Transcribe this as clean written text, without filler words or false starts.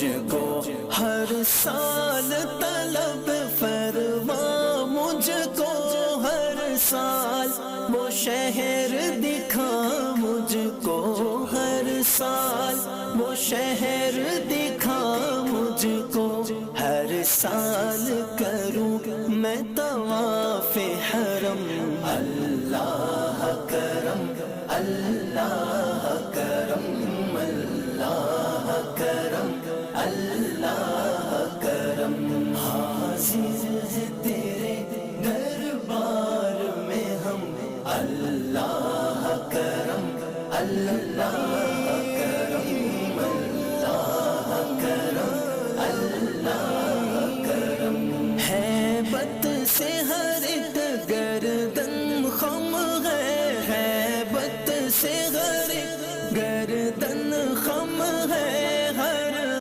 مجھ کو، ہر سال طلب فرما مجھ کو، ہر سال وہ شہر دکھا مجھ کو، ہر سال وہ شہر دکھا مجھ کو، ہر سال کروں میں طواف حرم۔ اللہ کرم، اللہ کرم، اللہ کرم، اللہ